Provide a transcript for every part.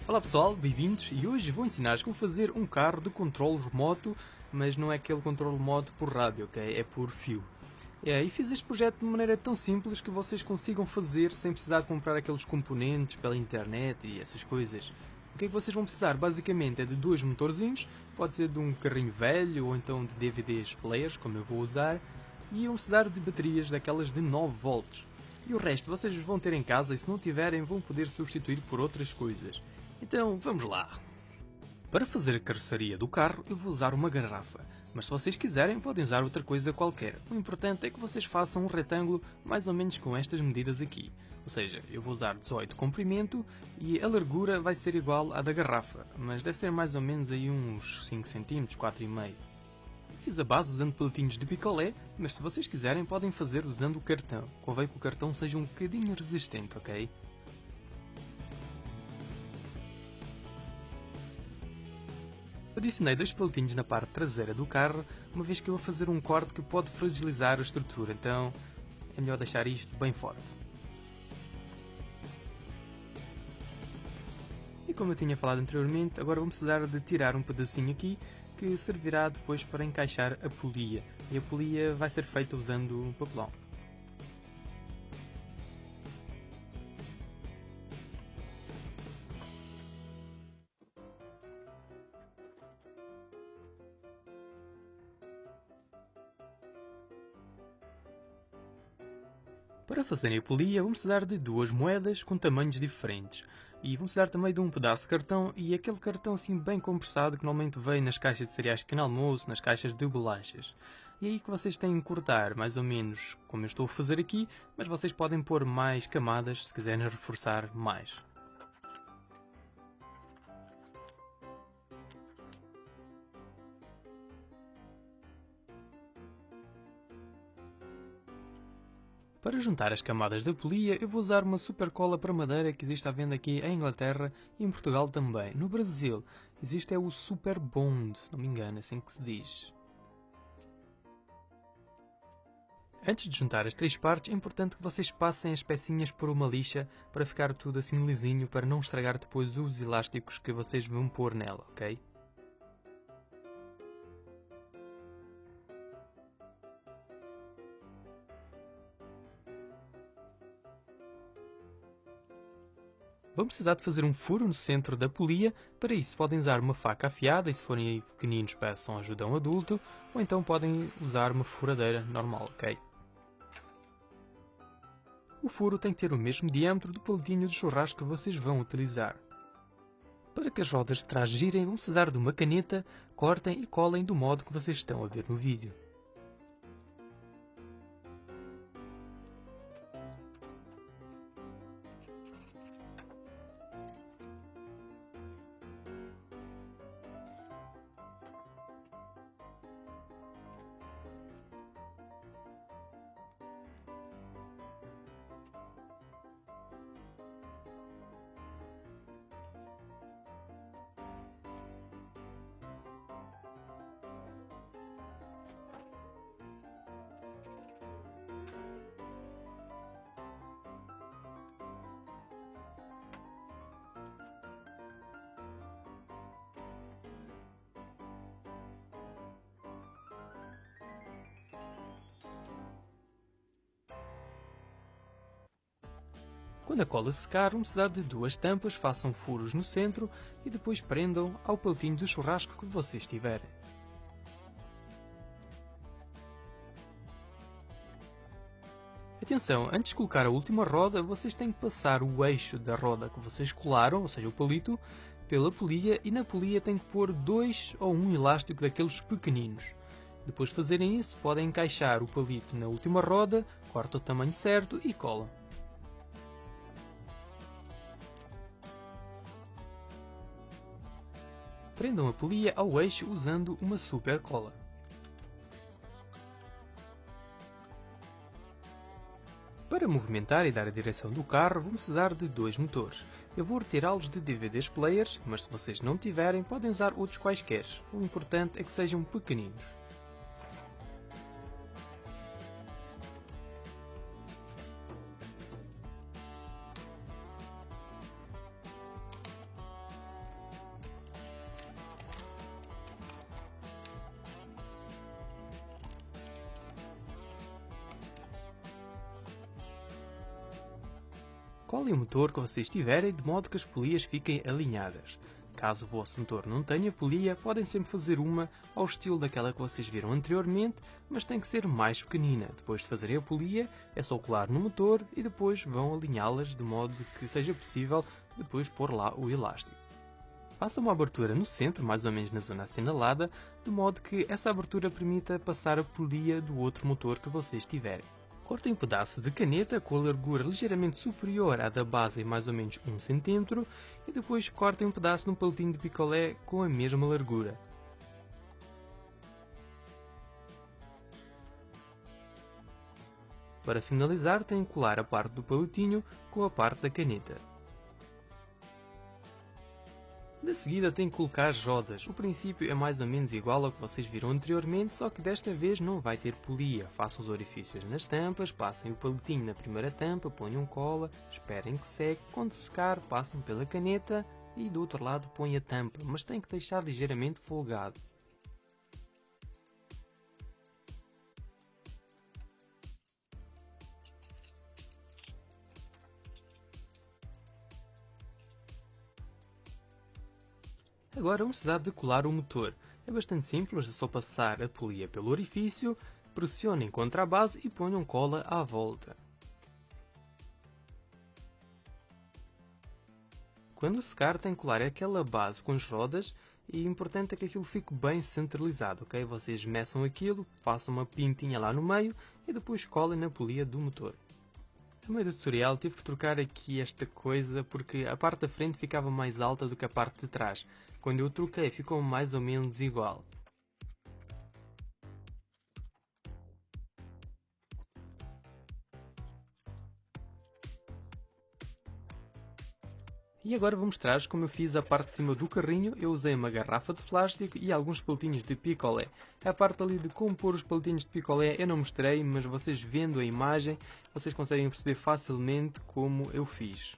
Olá pessoal, bem-vindos e hoje vou ensinar-vos como fazer um carro de controle remoto, mas não é aquele controle remoto por rádio, ok? É por fio. E fiz este projeto de maneira tão simples que vocês consigam fazer sem precisar de comprar aqueles componentes pela internet e essas coisas. O que é que vocês vão precisar? Basicamente é de dois motorzinhos, pode ser de um carrinho velho ou então de DVDs players, como eu vou usar, e vão precisar de baterias daquelas de 9 volts. E o resto vocês vão ter em casa e se não tiverem vão poder substituir por outras coisas. Então vamos lá! Para fazer a carroceria do carro eu vou usar uma garrafa, mas se vocês quiserem podem usar outra coisa qualquer. O importante é que vocês façam um retângulo mais ou menos com estas medidas aqui. Ou seja, eu vou usar 18 de comprimento e a largura vai ser igual à da garrafa, mas deve ser mais ou menos aí uns 5 cm, 4,5 cm. Fiz a base usando palitinhos de picolé, mas se vocês quiserem podem fazer usando o cartão. Convém que o cartão seja um bocadinho resistente, ok? Adicionei dois palitinhos na parte traseira do carro, uma vez que eu vou fazer um corte que pode fragilizar a estrutura, então é melhor deixar isto bem forte. E como eu tinha falado anteriormente, agora vou precisar de tirar um pedacinho aqui, que servirá depois para encaixar a polia, e a polia vai ser feita usando um papelão. Para fazerem a polia, vamos precisar de duas moedas com tamanhos diferentes. E vamos precisar também de um pedaço de cartão e aquele cartão assim bem compressado que normalmente vem nas caixas de cereais de pequeno almoço, nas caixas de bolachas. E é aí que vocês têm que cortar mais ou menos como eu estou a fazer aqui, mas vocês podem pôr mais camadas se quiserem reforçar mais. Para juntar as camadas da polia, eu vou usar uma super cola para madeira que existe à venda aqui em Inglaterra e em Portugal também. No Brasil, existe o Super Bond, se não me engano, é assim que se diz. Antes de juntar as três partes, é importante que vocês passem as pecinhas por uma lixa para ficar tudo assim lisinho, para não estragar depois os elásticos que vocês vão pôr nela, ok? Vão precisar de fazer um furo no centro da polia, para isso podem usar uma faca afiada e se forem aí pequeninos peçam ajuda a um adulto, ou então podem usar uma furadeira normal, ok? O furo tem que ter o mesmo diâmetro do palitinho de churrasco que vocês vão utilizar. Para que as rodas de trás girem, vão precisar de uma caneta, cortem e colem do modo que vocês estão a ver no vídeo. Quando a cola secar, vão precisar de duas tampas, façam furos no centro e depois prendam ao palitinho de churrasco que vocês tiverem. Atenção, antes de colocar a última roda, vocês têm que passar o eixo da roda que vocês colaram, ou seja, o palito, pela polia e na polia têm que pôr dois ou um elástico daqueles pequeninos. Depois de fazerem isso, podem encaixar o palito na última roda, cortam o tamanho certo e colam. Prendam a polia ao eixo usando uma super cola. Para movimentar e dar a direção do carro, vamos precisar de dois motores. Eu vou retirá-los de DVDs players, mas se vocês não tiverem, podem usar outros quaisquer. O importante é que sejam pequeninos. colhem o motor que vocês tiverem de modo que as polias fiquem alinhadas. Caso o vosso motor não tenha polia, podem sempre fazer uma ao estilo daquela que vocês viram anteriormente, mas tem que ser mais pequenina. Depois de fazerem a polia, é só colar no motor e depois vão alinhá-las de modo que seja possível depois pôr lá o elástico. Faça uma abertura no centro, mais ou menos na zona assinalada, de modo que essa abertura permita passar a polia do outro motor que vocês tiverem. Cortem um pedaço de caneta com a largura ligeiramente superior à da base em mais ou menos 1 cm e depois cortem um pedaço num palitinho de picolé com a mesma largura. Para finalizar, têm que colar a parte do palitinho com a parte da caneta. De seguida tem que colocar as rodas. O princípio é mais ou menos igual ao que vocês viram anteriormente, só que desta vez não vai ter polia. Façam os orifícios nas tampas, passem o palitinho na primeira tampa, ponham cola, esperem que seque. Quando secar, passam pela caneta e do outro lado põem a tampa, mas tem que deixar ligeiramente folgado. Agora vamos precisar de colar o motor. É bastante simples, é só passar a polia pelo orifício, pressionem contra a base e ponham cola à volta. Quando secar tem que colar aquela base com as rodas e o importante é que aquilo fique bem centralizado, ok? Vocês meçam aquilo, façam uma pintinha lá no meio e depois colhem na polia do motor. No meio do tutorial tive que trocar aqui esta coisa porque a parte da frente ficava mais alta do que a parte de trás. Quando eu troquei ficou mais ou menos igual. E agora vou mostrar como eu fiz a parte de cima do carrinho. Eu usei uma garrafa de plástico e alguns palitinhos de picolé. A parte ali de como pôr os palitinhos de picolé eu não mostrei, mas vocês vendo a imagem, vocês conseguem perceber facilmente como eu fiz.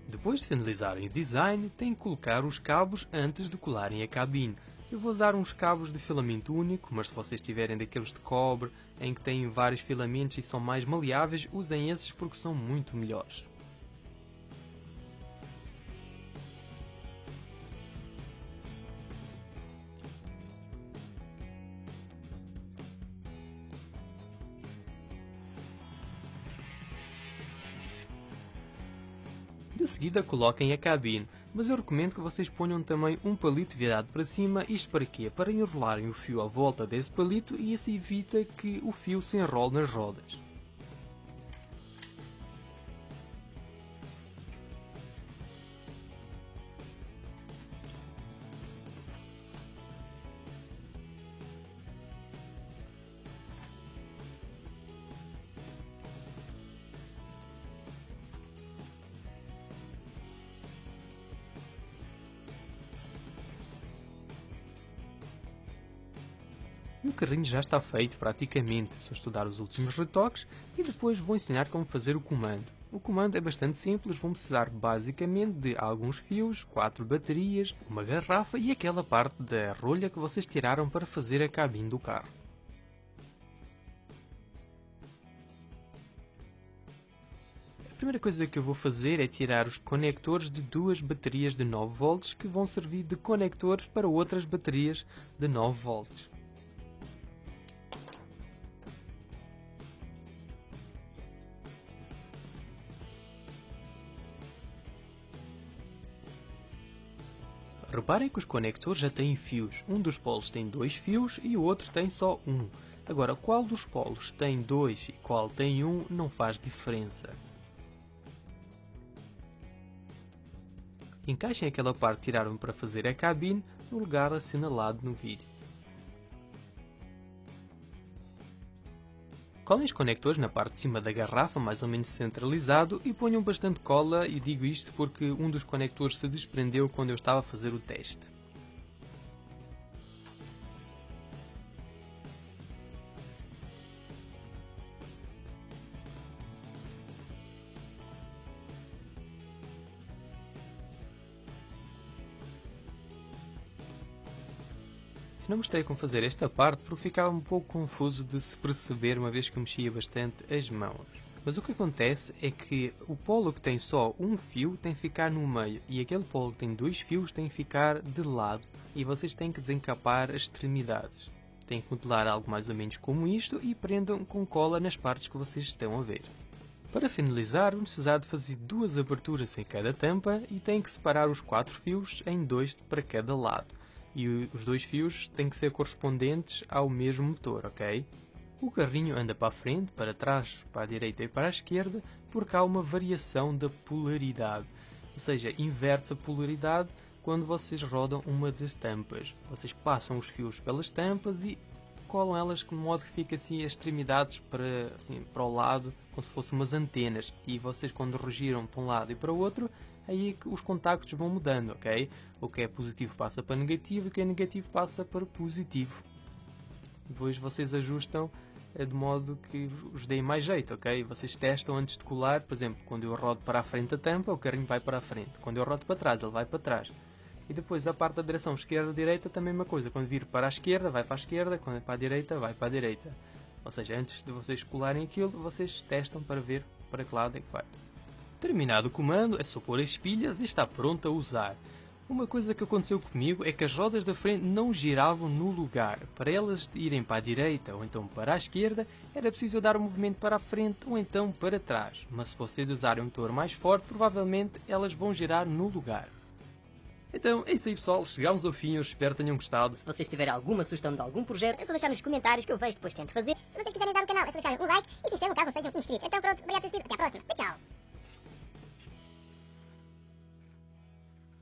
Depois de finalizarem o design, têm que colocar os cabos antes de colarem a cabine. Eu vou usar uns cabos de filamento único, mas se vocês tiverem daqueles de cobre, em que têm vários filamentos e são mais maleáveis, usem esses porque são muito melhores. De seguida coloquem a cabine, mas eu recomendo que vocês ponham também um palito virado para cima. Isto para quê? Para enrolarem o fio à volta desse palito e isso evita que o fio se enrole nas rodas. E o carrinho já está feito praticamente, só estudar os últimos retoques e depois vou ensinar como fazer o comando. O comando é bastante simples, vão precisar basicamente de alguns fios, 4 baterias, uma garrafa e aquela parte da rolha que vocês tiraram para fazer a cabine do carro. A primeira coisa que eu vou fazer é tirar os conectores de duas baterias de 9 volts que vão servir de conectores para outras baterias de 9 volts. Reparem que os conectores já têm fios. Um dos polos tem 2 fios e o outro tem só um. Agora, qual dos polos tem 2 e qual tem 1 não faz diferença. Encaixem aquela parte que tiraram para fazer a cabine no lugar assinalado no vídeo. Colhem os conectores na parte de cima da garrafa, mais ou menos centralizado, e ponham bastante cola, e digo isto porque um dos conectores se desprendeu quando eu estava a fazer o teste. Não mostrei como fazer esta parte porque ficava um pouco confuso de se perceber uma vez que eu mexia bastante as mãos. Mas o que acontece é que o polo que tem só um fio tem que ficar no meio e aquele polo que tem 2 fios tem que ficar de lado e vocês têm que desencapar as extremidades. Têm que modelar algo mais ou menos como isto e prendam com cola nas partes que vocês estão a ver. Para finalizar, vamos precisar de fazer 2 aberturas em cada tampa e têm que separar os 4 fios em 2 para cada lado. E os 2 fios têm que ser correspondentes ao mesmo motor, ok? O carrinho anda para a frente, para trás, para a direita e para a esquerda, porque há uma variação da polaridade. Ou seja, inverte-se a polaridade quando vocês rodam uma das tampas. Vocês passam os fios pelas tampas e colam elas de modo que fica assim as extremidades para o lado, como se fossem umas antenas. E vocês quando regiram para um lado e para o outro, aí que os contactos vão mudando, ok? O que é positivo passa para negativo e o que é negativo passa para positivo. Depois vocês ajustam de modo que vos dê mais jeito, ok? Vocês testam antes de colar, por exemplo, quando eu rodo para a frente a tampa, o carrinho vai para a frente. Quando eu rodo para trás, ele vai para trás. E depois a parte da direção esquerda-direita também a mesma coisa. Quando vir para a esquerda, vai para a esquerda. Quando é para a direita, vai para a direita. Ou seja, antes de vocês colarem aquilo, vocês testam para ver para que lado é que vai. Terminado o comando, é só pôr as pilhas e está pronto a usar. Uma coisa que aconteceu comigo é que as rodas da frente não giravam no lugar. Para elas irem para a direita ou então para a esquerda, era preciso dar o movimento para a frente ou então para trás. Mas se vocês usarem um motor mais forte, provavelmente elas vão girar no lugar. Então, é isso aí pessoal, chegámos ao fim, eu espero que tenham gostado. Se vocês tiverem alguma sugestão de algum projeto, É só deixar nos comentários que eu vejo depois tento fazer. Se vocês quiserem ajudar o canal, é só deixarem um like e se inscrevam caso não sejam inscritos. Então pronto, obrigado por ter assistido. Até à próxima. Tchau.